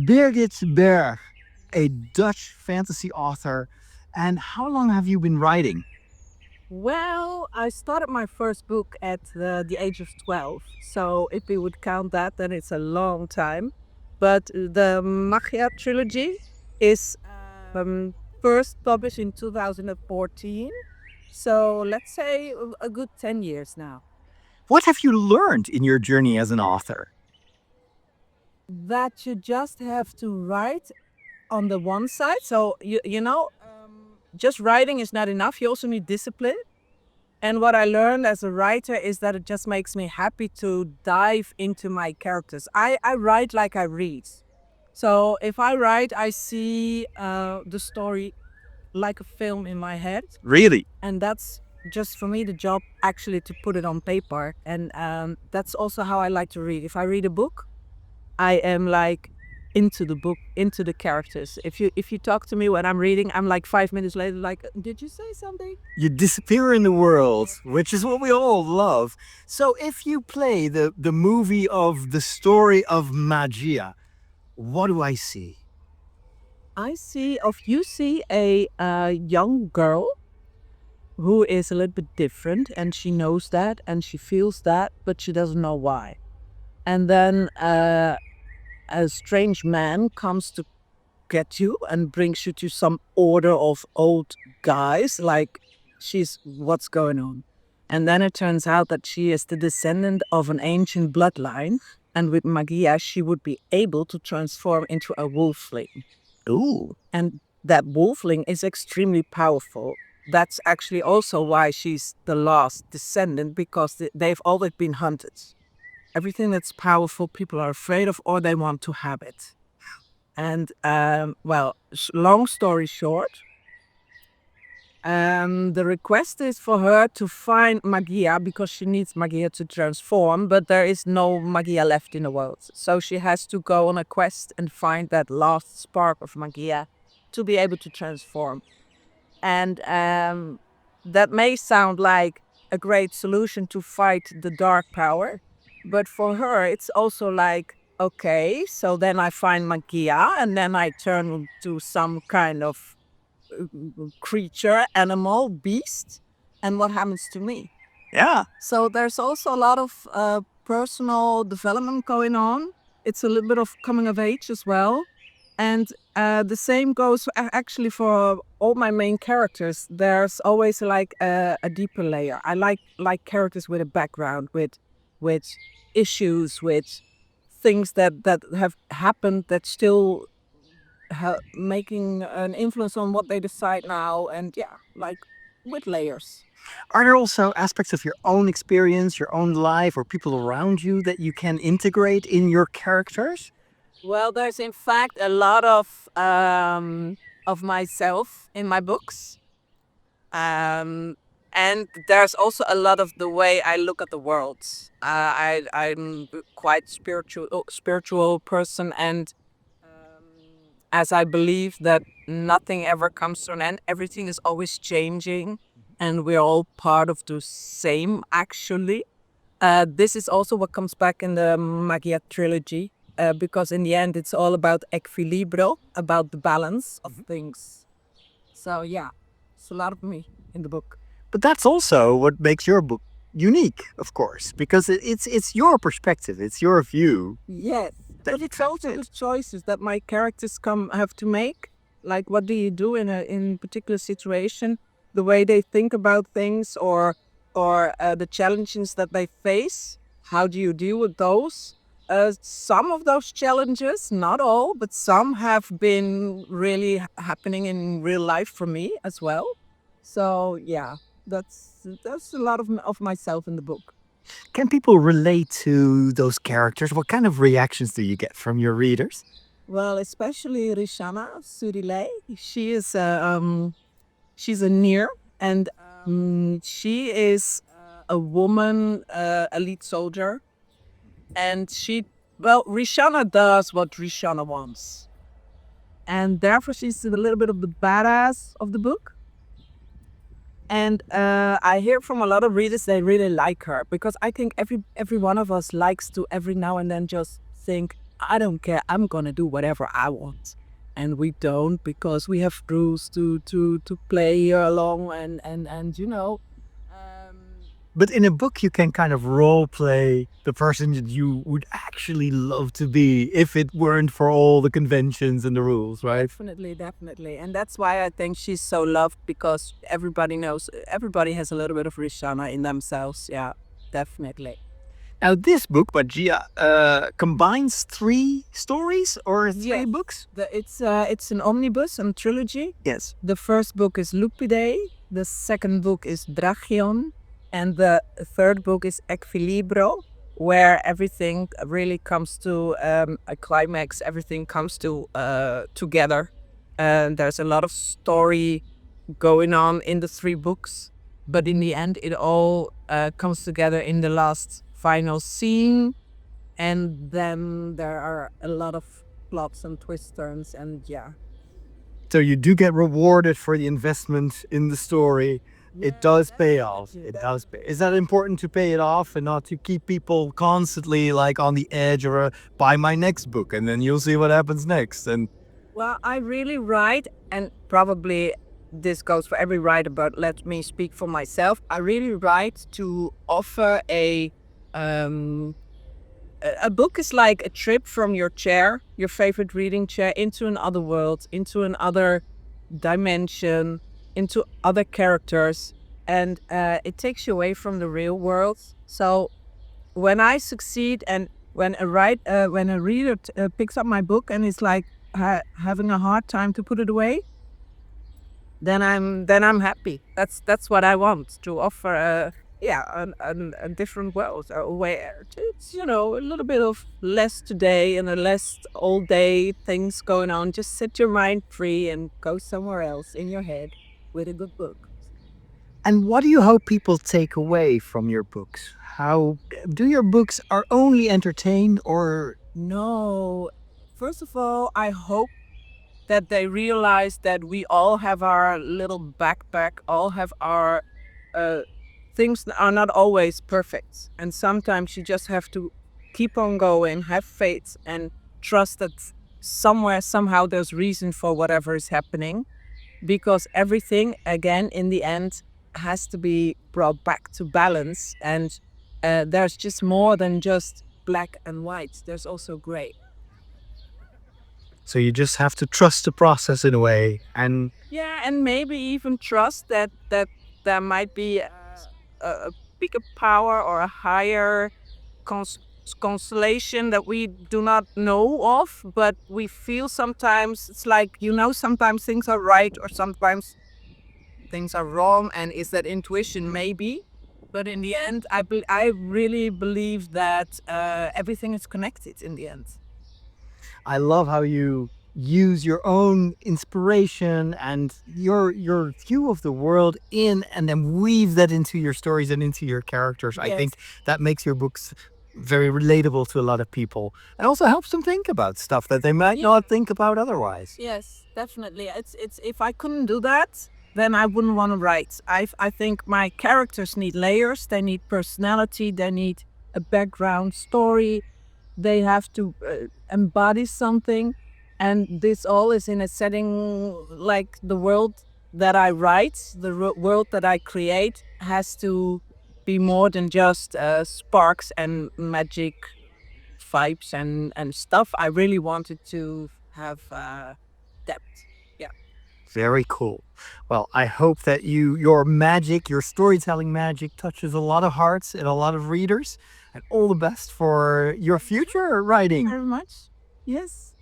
Birgit Berg, a Dutch fantasy author. And how long have you been writing? Well, I started my first book at the age of 12. So if we would count that, then it's a long time. But the Magia Trilogy is first published in 2014. So let's say a good 10 years now. What have you learned in your journey as an author? That you just have to write on the one side. So, just writing is not enough. You also need discipline. And what I learned as a writer is that it just makes me happy to dive into my characters. I write like I read. So if I write, I see the story like a film in my head. Really? And that's just for me the job actually to put it on paper. And that's also how I like to read. If I read a book, I am like into the book, into the characters. If you talk to me when I'm reading, I'm like 5 minutes later, like, did you say something? You disappear in the world, which is what we all love. So if you play the movie of the story of Magia, what do I see? You see a young girl who is a little bit different, and she knows that, and she feels that, but she doesn't know why. And then a strange man comes to get you and brings you to some order of old guys, like she's what's going on. And then it turns out that she is the descendant of an ancient bloodline, and with Magia, she would be able to transform into a wolfling. Ooh. And that wolfling is extremely powerful. That's actually also why she's the last descendant, because they've always been hunted. Everything that's powerful, people are afraid of, or they want to have it. And long story short, the request is for her to find Magia because she needs Magia to transform, but there is no Magia left in the world. So she has to go on a quest and find that last spark of Magia to be able to transform. And that may sound like a great solution to fight the dark power, but for her, it's also like, okay, so then I find Magia and then I turn to some kind of creature, animal, beast, and what happens to me? Yeah. So there's also a lot of personal development going on. It's a little bit of coming of age as well. And the same goes actually for all my main characters. There's always like a deeper layer. I like characters with a background, with issues, with things that have happened that still making an influence on what they decide now. And yeah, like with layers. Are there also aspects of your own experience, your own life, or people around you that you can integrate in your characters? Well, there's in fact a lot of myself in my books. And there's also a lot of the way I look at the world. I'm quite spiritual person, and as I believe that nothing ever comes to an end, everything is always changing, and we're all part of the same. Actually, this is also what comes back in the Magia trilogy, because in the end, it's all about equilibrio, about the balance of things. So yeah, it's a lot of me in the book. But that's also what makes your book unique, of course, because it's your perspective, it's your view. Yes, That but it's also the choices that my characters have to make. Like, what do you do in particular situation? The way they think about things, or the challenges that they face. How do you deal with those? Some of those challenges, not all, but some have been really happening in real life for me as well. So yeah, that's a lot of myself in the book. Can people relate to those characters? What kind of reactions do you get from your readers? Well, especially Ri'shana Surilei. She's a near, and she is a woman, elite soldier, and Ri'shana does what Ri'shana wants, and therefore she's a little bit of the badass of the book. And I hear from a lot of readers they really like her, because I think every one of us likes to every now and then just think, I don't care. I'm gonna do whatever I want. And we don't, because we have rules to play along, and But in a book, you can kind of role play the person that you would actually love to be if it weren't for all the conventions and the rules, right? definitely, definitely. And that's why I think she's so loved, because everybody knows, everybody has a little bit of Ri'shana in themselves. Yeah, definitely. Now, this book, Magia, combines three stories or three Yes. books? It's an omnibus and trilogy. Yes. The first book is Lupidae, the second book is Drachion, and the third book is Equilibrio, where everything really comes to a climax. Everything comes to together, and there's a lot of story going on in the three books, but in the end, it all comes together in the last final scene, and then there are a lot of plots and twist turns, and yeah. So you do get rewarded for the investment in the story. It does pay off. definitely, It does pay. Is that important to pay it off and not to keep people constantly like on the edge or buy my next book and then you'll see what happens next? And Well, I really write, and probably this goes for every writer, but let me speak for myself. I really write to offer um, a book is like a trip from your chair, your favorite reading chair, into another world, into another dimension, into other characters, and it takes you away from the real world. So when I succeed, and when when a reader picks up my book and is like having a hard time to put it away, then I'm happy. That's what I want to offer. A different world, where it's a little bit of less today and a less all day things going on. Just set your mind free and go somewhere else in your head with a good book. and what do you hope people take away from your books? How do your books are only entertain or No, first of all, I hope that they realize that we all have our little backpack, all have our things are not always perfect. And sometimes you just have to keep on going, have faith, and trust that somewhere, somehow, there's reason for whatever is happening. Because everything, again, in the end, has to be brought back to balance. And there's just more than just black and white, there's also gray. so you just have to trust the process in a way and Yeah, and maybe even trust that there might be a bigger power or a higher cons- constellation that we do not know of, but we feel sometimes it's like, sometimes things are right or sometimes things are wrong, and is that intuition? Maybe. But in the end, I really believe that everything is connected in the end. I love how you use your own inspiration and your view of the world in and then weave that into your stories and into your characters. I think that makes your books very relatable to a lot of people and also helps them think about stuff that they might not think about otherwise. Yes, definitely. It's if I couldn't do that, then I wouldn't want to write. I think my characters need layers. They need personality. They need a background story. They have to embody something, and this all is in a setting like the world that I write, the world that I create has to be more than just sparks and magic vibes and stuff. I really wanted to have depth. Yeah. Very cool. Well, I hope that your magic, your storytelling magic touches a lot of hearts and a lot of readers and all the best for your future Thank you writing. very much. Yes.